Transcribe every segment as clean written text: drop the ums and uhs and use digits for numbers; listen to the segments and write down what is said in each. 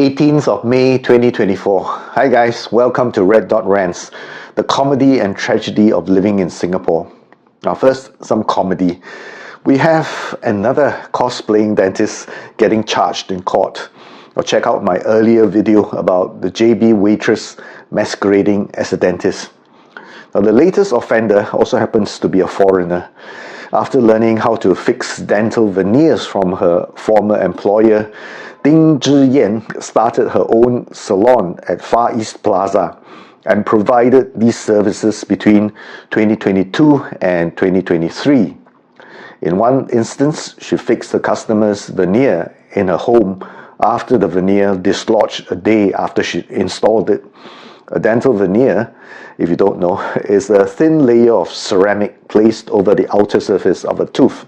18th of May 2024. Hi guys, welcome to Red Dot Rants, the comedy and tragedy of living in Singapore. Now first, some comedy. We have another cosplaying dentist getting charged in court. Now check out my earlier video about the JB waitress masquerading as a dentist. Now the latest offender also happens to be a foreigner. After learning how to fix dental veneers from her former employer, Ding Zhiyan started her own salon at Far East Plaza and provided these services between 2022 and 2023. In one instance, she fixed the customer's veneer in her home after the veneer dislodged a day after she installed it. A dental veneer, if you don't know, is a thin layer of ceramic placed over the outer surface of a tooth.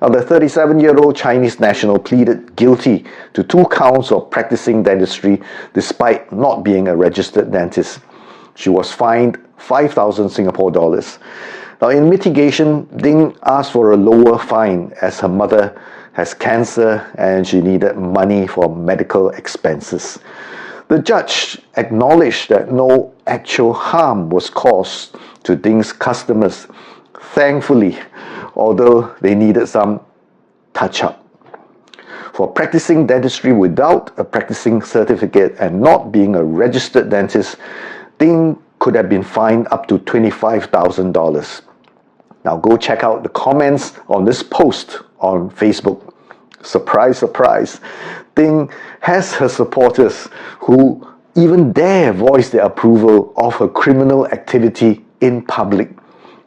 Now, the 37-year-old Chinese national pleaded guilty to 2 counts of practicing dentistry despite not being a registered dentist. She was fined 5,000 Singapore dollars. Now, in mitigation, Ding asked for a lower fine as her mother has cancer and she needed money for medical expenses. The judge acknowledged that no actual harm was caused to Ding's customers, thankfully, although they needed some touch-up. For practicing dentistry without a practicing certificate and not being a registered dentist, Ding could have been fined up to $25,000. Now go check out the comments on this post on Facebook. Surprise, surprise, Ding has her supporters who even dare voice their approval of her criminal activity in public.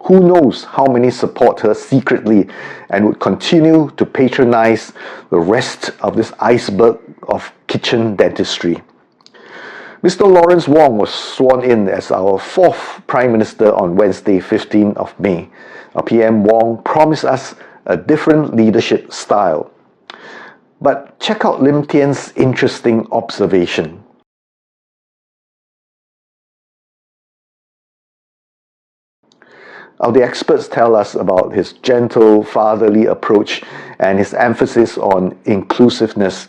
Who knows how many support her secretly and would continue to patronize the rest of this iceberg of kitchen dentistry. Mr. Lawrence Wong was sworn in as our 4th Prime Minister on Wednesday, 15th of May. PM Wong promised us a different leadership style. But check out Lim Tian's interesting observation. Now, the experts tell us about his gentle, fatherly approach and his emphasis on inclusiveness.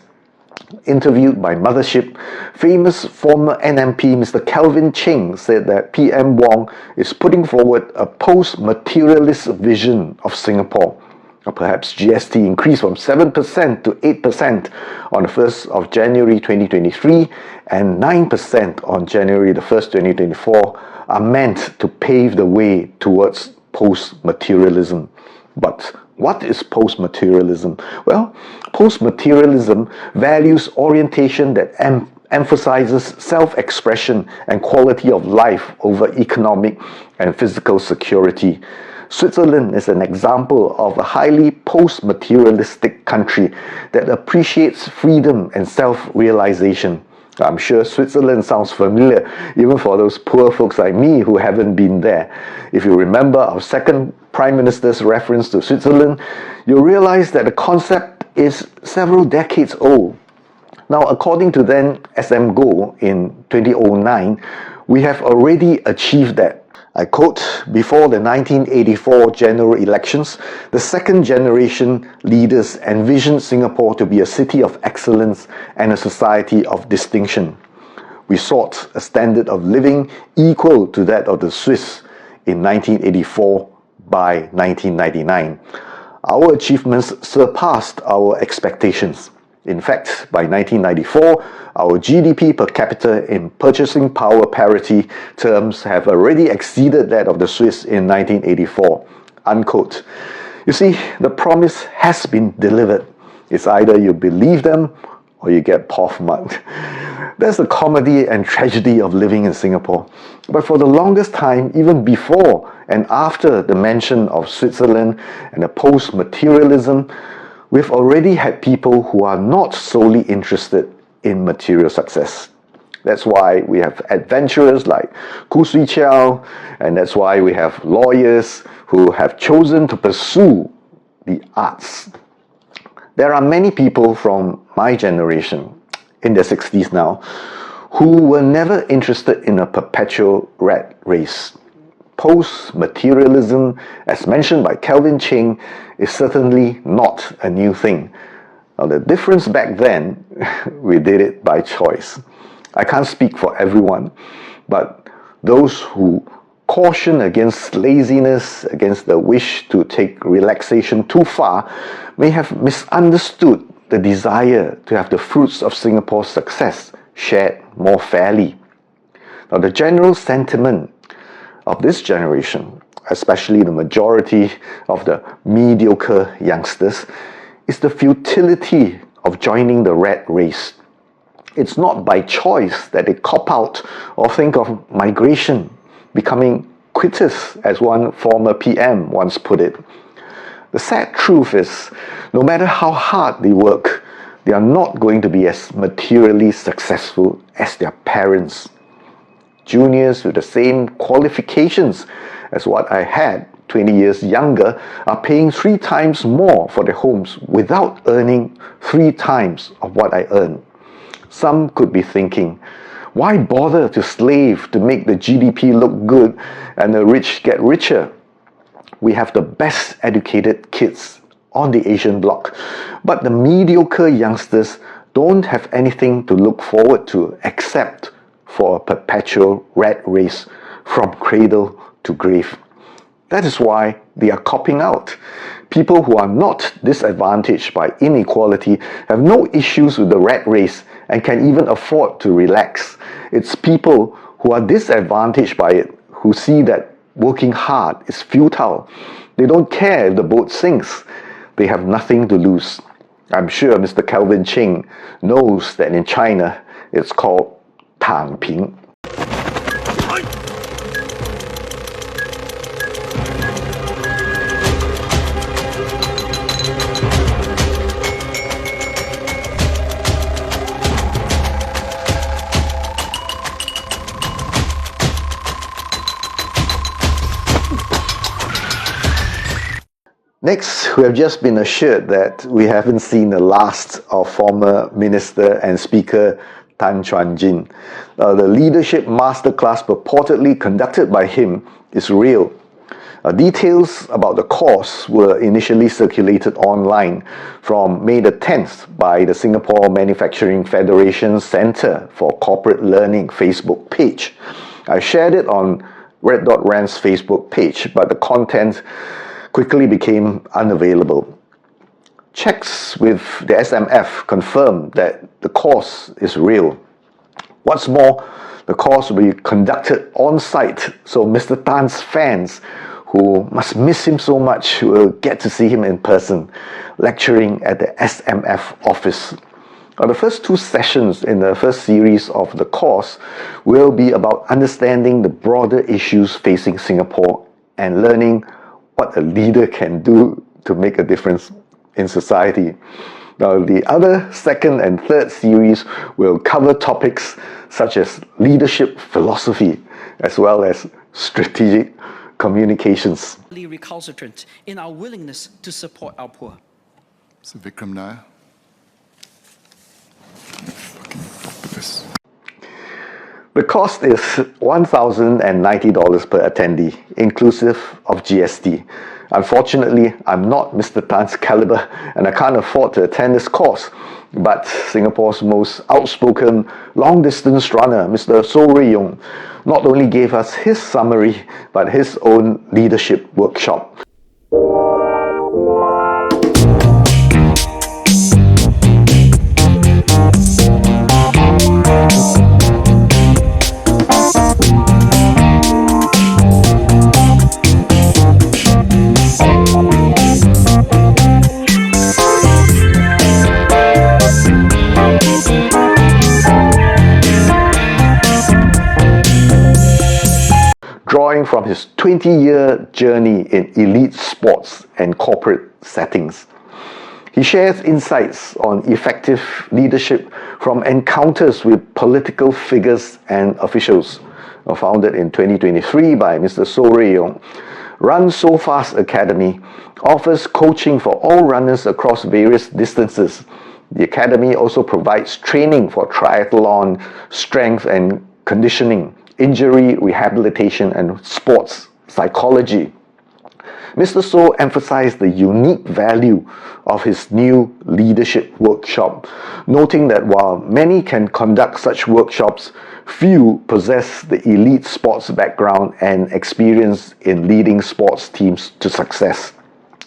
Interviewed by Mothership, famous former NMP Mr Calvin Cheng said that PM Wong is putting forward a post-materialist vision of Singapore. Perhaps GST increased from 7% to 8% on the 1st of January 2023 and 9% on January the 1st, 2024 are meant to pave the way towards post-materialism. But what is post-materialism? Well, post-materialism values orientation that emphasizes self-expression and quality of life over economic and physical security. Switzerland is an example of a highly post-materialistic country that appreciates freedom and self-realization. I'm sure Switzerland sounds familiar, even for those poor folks like me who haven't been there. If you remember our 2nd Prime Minister's reference to Switzerland, you'll realize that the concept is several decades old. Now, according to then SM Go in 2009, we have already achieved that. I quote, before the 1984 general elections, the 2nd generation leaders envisioned Singapore to be a city of excellence and a society of distinction. We sought a standard of living equal to that of the Swiss in 1984 by 1999. Our achievements surpassed our expectations. In fact, by 1994, our GDP per capita in purchasing power parity terms have already exceeded that of the Swiss in 1984. Unquote. You see, the promise has been delivered. It's either you believe them or you get poff-mugged. That's the comedy and tragedy of living in Singapore. But for the longest time, even before and after the mention of Switzerland and the post-materialism, we've already had people who are not solely interested in material success. That's why we have adventurers like Khoo Swee Chiow, and that's why we have lawyers who have chosen to pursue the arts. There are many people from my generation, in their 60s now, who were never interested in a perpetual rat race. Post-materialism, as mentioned by Calvin Cheng, is certainly not a new thing. Now, the difference back then, we did it by choice. I can't speak for everyone, but those who caution against laziness, against the wish to take relaxation too far, may have misunderstood the desire to have the fruits of Singapore's success shared more fairly. Now, the general sentiment of this generation, especially the majority of the mediocre youngsters, is the futility of joining the rat race. It's not by choice that they cop out or think of migration, becoming quitters, as one former PM once put it. The sad truth is, no matter how hard they work, they are not going to be as materially successful as their parents. Juniors with the same qualifications as what I had 20 years younger are paying 3 times more for their homes without earning 3 times of what I earn. Some could be thinking, why bother to slave to make the GDP look good and the rich get richer? We have the best educated kids on the Asian bloc, but the mediocre youngsters don't have anything to look forward to except for a perpetual rat race from cradle to grave. That is why they are copping out. People who are not disadvantaged by inequality have no issues with the rat race and can even afford to relax. It's people who are disadvantaged by it who see that working hard is futile. They don't care if the boat sinks. They have nothing to lose. I'm sure Mr. Calvin Cheng knows that in China it's called 躺平. Next, we have just been assured that we haven't seen the last of former Minister and Speaker Tan Chuan Jin. The leadership masterclass purportedly conducted by him is real. Details about the course were initially circulated online from May the 10th by the Singapore Manufacturing Federation Centre for Corporate Learning Facebook page. I shared it on Red.Rand's Facebook page, but the content quickly became unavailable. Checks with the SMF confirmed that the course is real. What's more, the course will be conducted on-site, so Mr. Tan's fans, who must miss him so much, will get to see him in person, lecturing at the SMF office. Now, the first 2 sessions in the first series of the course will be about understanding the broader issues facing Singapore and learning what a leader can do to make a difference in society. Now, the other second and third series will cover topics such as leadership philosophy as well as strategic communications. Recalcitrant in our willingness to support our poor. Mr. Vikram Nair. The cost is $1,090 per attendee, inclusive of GST. Unfortunately, I'm not Mr. Tan's caliber and I can't afford to attend this course. But Singapore's most outspoken long-distance runner, Mr. So Rui Yong, not only gave us his summary, but his own leadership workshop. Drawing from his 20-year journey in elite sports and corporate settings. He shares insights on effective leadership from encounters with political figures and officials. Founded in 2023 by Mr. So Rui Yong, Run So Fast Academy offers coaching for all runners across various distances. The academy also provides training for triathlon, strength and conditioning, injury rehabilitation and sports psychology. Mr. So emphasized the unique value of his new leadership workshop, noting that while many can conduct such workshops, few possess the elite sports background and experience in leading sports teams to success.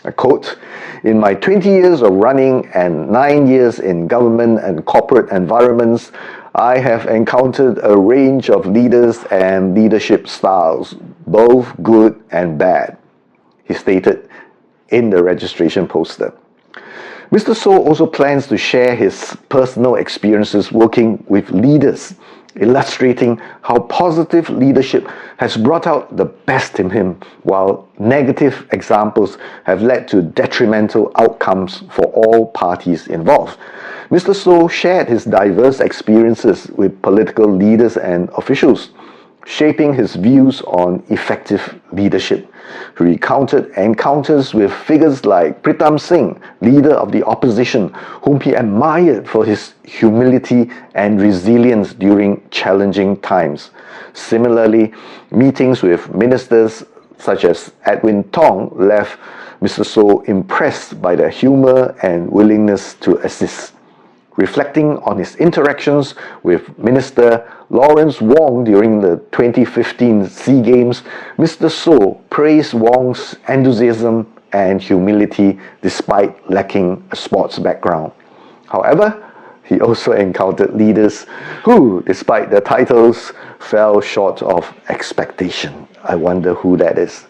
I quote, "In my 20 years of running and 9 years in government and corporate environments, I have encountered a range of leaders and leadership styles, both good and bad," he stated in the registration poster. Mr. So also plans to share his personal experiences working with leaders, illustrating how positive leadership has brought out the best in him, while negative examples have led to detrimental outcomes for all parties involved. Mr. So shared his diverse experiences with political leaders and officials, shaping his views on effective leadership. He recounted encounters with figures like Pritam Singh, leader of the opposition, whom he admired for his humility and resilience during challenging times. Similarly, meetings with ministers such as Edwin Tong left Mr. So impressed by their humor and willingness to assist. Reflecting on his interactions with Minister Lawrence Wong during the 2015 SEA Games, Mr. So praised Wong's enthusiasm and humility despite lacking a sports background. However, he also encountered leaders who, despite their titles, fell short of expectation. I wonder who that is.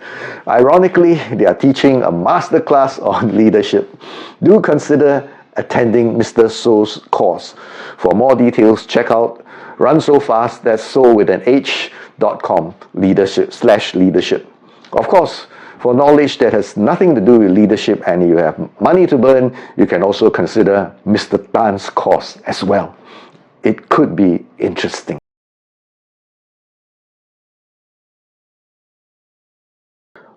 Ironically, they are teaching a masterclass on leadership. Do consider attending Mr. So's course. For more details, check out Run So Fast, that's so with an h.com leadership. Of course, for knowledge that has nothing to do with leadership and you have money to burn, you can also consider Mr. Tan's course as well. It could be interesting.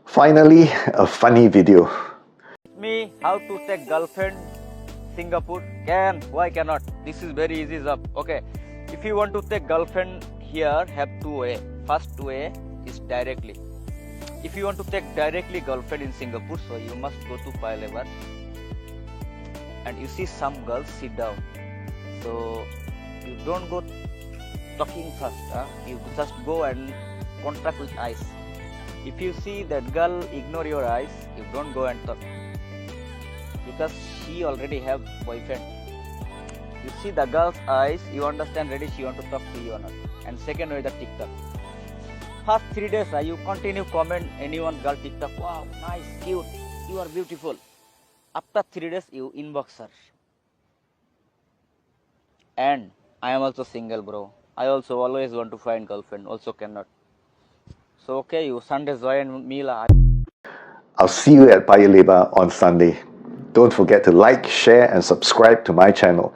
Finally, a funny video. Me how to take girlfriend Singapore. Why cannot? This is very easy job. Okay, if you want to take girlfriend here, have two way. First way is directly. If you want to take directly girlfriend in Singapore, so you must go to Pave, and you see some girls sit down. So you don't go talking first. You just go and contact with eyes. If you see that girl ignore your eyes, you don't go and talk, because she already have boyfriend. You see the girl's eyes, you understand ready she want to talk to you or not. And second way, the TikTok. First 3 days, you continue comment anyone girl TikTok. Wow, nice, cute, you are beautiful. After 3 days, you inbox her. And I am also single, bro. I also always want to find girlfriend, also cannot. So okay, you Sunday join me lah. I'll see you at Paya Lebar on Sunday. Don't forget to like, share and subscribe to my channel.